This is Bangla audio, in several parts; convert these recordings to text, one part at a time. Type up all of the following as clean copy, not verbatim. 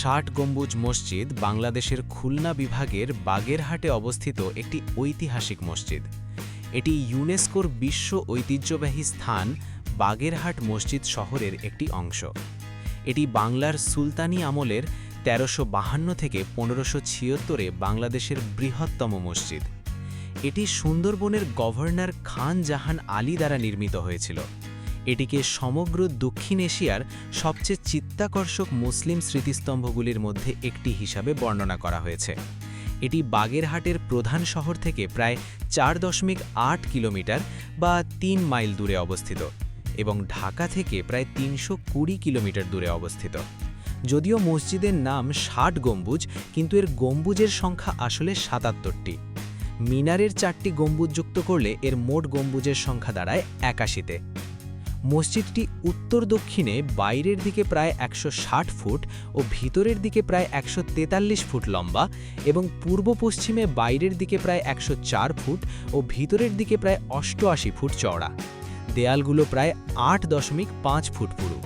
ষাট গম্বুজ মসজিদ বাংলাদেশের খুলনা বিভাগের বাগেরহাটে অবস্থিত একটি ঐতিহাসিক মসজিদ। এটি ইউনেস্কোর বিশ্ব ঐতিহ্যবাহী স্থান বাগেরহাট মসজিদ শহরের একটি অংশ। এটি বাংলার সুলতানি আমলের ১৩৫২ থেকে ১৫৭৬ বাংলাদেশের বৃহত্তম মসজিদ। এটি সুন্দরবনের গভর্নর খান জাহান আলী দ্বারা নির্মিত হয়েছিল। এটিকে সমগ্র দক্ষিণ এশিয়ার সবচেয়ে চিত্তাকর্ষক মুসলিম স্মৃতিস্তম্ভগুলির মধ্যে একটি হিসাবে বর্ণনা করা হয়েছে। এটি বাগেরহাটের প্রধান শহর থেকে প্রায় ৪.৮ কিলোমিটার বা ৩ মাইল দূরে অবস্থিত এবং ঢাকা থেকে প্রায় ৩২০ কিলোমিটার দূরে অবস্থিত। যদিও মসজিদের নাম ৬০ গম্বুজ, কিন্তু এর গম্বুজের সংখ্যা আসলে ৭৭টি। মিনারের ৪টি গম্বুজ যুক্ত করলে এর মোট গম্বুজের সংখ্যা দাঁড়ায় ৮১তে। মসজিদটি উত্তর দক্ষিণে বাইরের দিকে প্রায় ১৬০ ফুট ও ভিতরের দিকে প্রায় ১৪৩ ফুট লম্বা এবং পূর্ব পশ্চিমে বাইরের দিকে প্রায় ১০৪ ফুট ও ভিতরের দিকে প্রায় ৮৮ ফুট চওড়া। দেয়ালগুলো প্রায় ৮.৫ ফুট পুরু।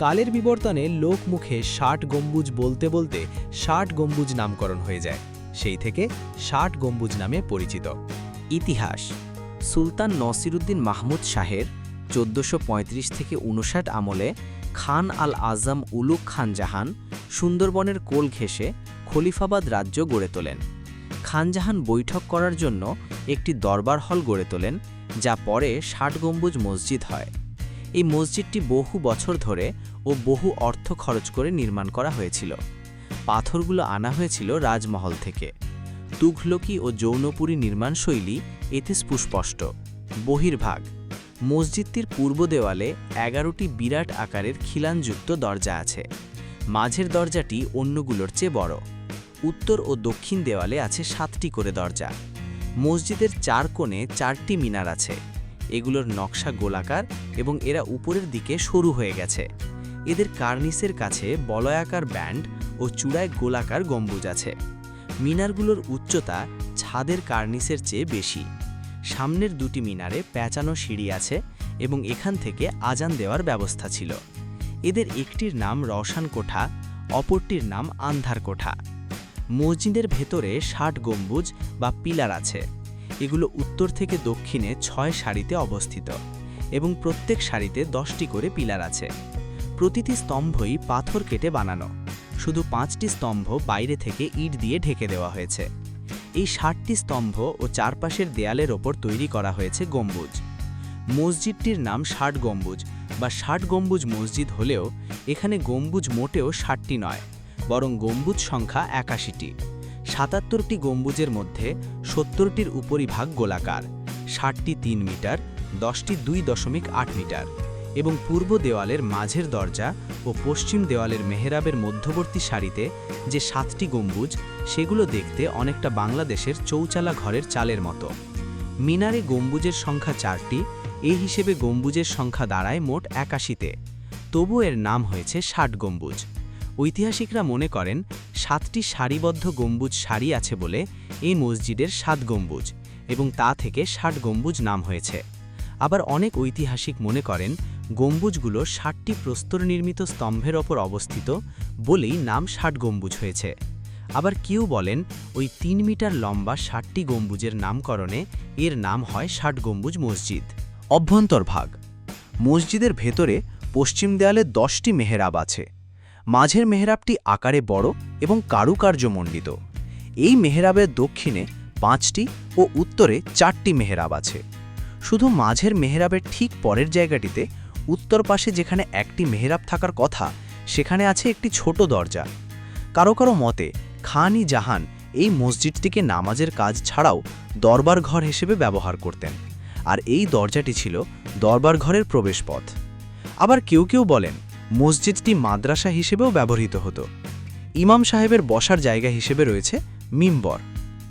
কালের বিবর্তনে লোকমুখে ৬০ গম্বুজ বলতে বলতে ৬০ গম্বুজ নামকরণ হয়ে যায়, সেই থেকে ৬০ গম্বুজ নামে পরিচিত। ইতিহাস: সুলতান নসিরুদ্দিন মাহমুদ শাহের ১৪৩৫ থেকে ৫৯ আমলে খান আল আজম উলুগ খান জাহান সুন্দরবনের কোল ঘেঁষে খলিফাবাদ রাজ্য গড়ে তোলেন। খান জাহান বৈঠক করার জন্য একটি দরবার হল গড়ে তোলেন, যা পরে ৬০ গম্বুজ মসজিদ হয়। এই মসজিদটি বহু বছর ধরে ও বহু অর্থ খরচ করে নির্মাণ করা হয়েছিল। পাথরগুলো আনা হয়েছিল রাজমহল থেকে। তুঘলকি ও জৌনপুরী নির্মাণশৈলী এতে সুস্পষ্ট। বহির্ভাগ: মসজিদটির পূর্ব দেওয়ালে ১১টি বিরাট আকারের খিলানযুক্ত দরজা আছে। মাঝের দরজাটি অন্যগুলোর চেয়ে বড়। উত্তর ও দক্ষিণ দেওয়ালে আছে ৭টি করে দরজা। মসজিদের ৪ কোণে ৪টি মিনার আছে। এগুলোর নকশা গোলাকার এবং এরা উপরের দিকে সরু হয়ে গেছে। এদের কার্নিসের কাছে বলয়াকার ব্যান্ড ও চূড়ায় গোলাকার গম্বুজ আছে। মিনারগুলোর উচ্চতা ছাদের কার্নিসের চেয়ে বেশি। সামনের দুটি মিনারে প্যাঁচানো সিঁড়ি আছে এবং এখান থেকে আজান দেওয়ার ব্যবস্থা ছিল। এদের একটির নাম রওশান কোঠা, অপরটির নাম আন্ধার কোঠা। মসজিদের ভেতরে ৬০ গম্বুজ বা পিলার আছে। এগুলো উত্তর থেকে দক্ষিণে ৬ সারিতে অবস্থিত এবং প্রত্যেক সারিতে 10টি করে পিলার আছে। প্রতিটি স্তম্ভই পাথর কেটে বানানো। শুধু 5টি স্তম্ভ বাইরে থেকে ইট দিয়ে ঢেকে দেওয়া হয়েছে। এই ৬০টি স্তম্ভ ও চারপাশের দেয়ালের ওপর তৈরি করা হয়েছে গম্বুজ। মসজিদটির নাম ৬০ গম্বুজ বা ৬০ গম্বুজ মসজিদ হলেও এখানে গম্বুজ মোটেও ৬০টি নয়, বরং গম্বুজ সংখ্যা ৮১টি। ৭৭টি গম্বুজের মধ্যে ৭০টির উপরিভাগ গোলাকার, ৬০টি ৩ মিটার, 10টি ২.৮ মিটার এবং পূর্ব দেওয়ালের মাঝের দরজা ও পশ্চিম দেওয়ালের মেহরাবের মধ্যবর্তী সারিতে যে ৭টি গম্বুজ, সেগুলো দেখতে অনেকটা বাংলাদেশের চৌচালা ঘরের চালের মতো। মিনারে গম্বুজের সংখ্যা ৪টি, এই হিসেবে গম্বুজের সংখ্যা দাঁড়ায় মোট ৮১তে। তবু এর নাম হয়েছে ৬০ গম্বুজ। ঐতিহাসিকরা মনে করেন ৭টি সারিবদ্ধ গম্বুজ সারি আছে বলে এই মসজিদের ৭ গম্বুজ এবং তা থেকে ৬০ গম্বুজ নাম হয়েছে। আবার অনেক ঐতিহাসিক মনে করেন গম্বুজগুলো ৬০টি প্রস্তর নির্মিত স্তম্ভের ওপর অবস্থিত বলেই নাম ৬০ গম্বুজ হয়েছে। আবার কেউ বলেন ওই ৩ মিটার লম্বা ৬০টি গম্বুজের নামকরণে এর নাম হয় ৬০ গম্বুজ মসজিদ। অভ্যন্তরভাগ: মসজিদের ভেতরে পশ্চিম দেয়ালে 10টি মেহরাব আছে। মাঝের মেহরাবটি আকারে বড় এবং কারুকার্যমণ্ডিত। এই মেহরাবের দক্ষিণে 5টি ও উত্তরে 4টি মেহরাব আছে। শুধু মাঝের মেহরাবের ঠিক পরের জায়গাটিতে উত্তর পাশে যেখানে একটি মেহরাব থাকার কথা, সেখানে আছে একটি ছোট দরজা। কারো কারো মতে খান-ই জাহান এই মসজিদটিকে নামাজের কাজ ছাড়াও দরবার ঘর হিসেবে ব্যবহার করতেন, আর এই দরজাটি ছিল দরবার ঘরের প্রবেশপথ। আবার কেউ কেউ বলেন মসজিদটি মাদ্রাসা হিসেবেও ব্যবহৃত হতো। ইমাম সাহেবের বসার জায়গা হিসেবে রয়েছে মিম্বর।